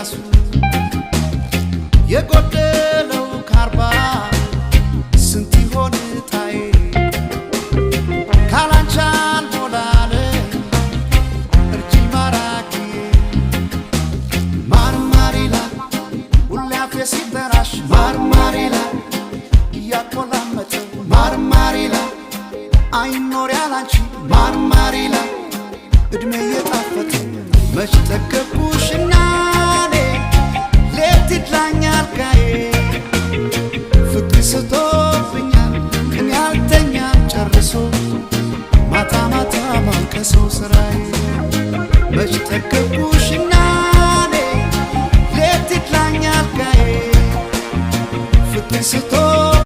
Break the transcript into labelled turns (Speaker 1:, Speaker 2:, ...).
Speaker 1: ራሱ የጎደለው ካርባ ስንት ይሆን ጣዬ ካላንቻል ሞላለ እርጂ ማራኪ ማርማሪላ ሁሌ አፌ ሲበራሽ ማርማሪላ እያቆላመጠ ማርማሪላ አይኖር ያላንቺ ማርማሪላ እድሜ የጣፈጠ መች ጠገብኩሽና እኔ ሌት ይድላኛል ካዬ ፍቅር ስቶብኛል ቀን ያልተኛም ጨርሶ ማታ ማታ ማልቀሶ ስራዬ መች ጠገብኩሽና እኔ ሌት ይድላኛል ካዬ ፍቅር ስቶ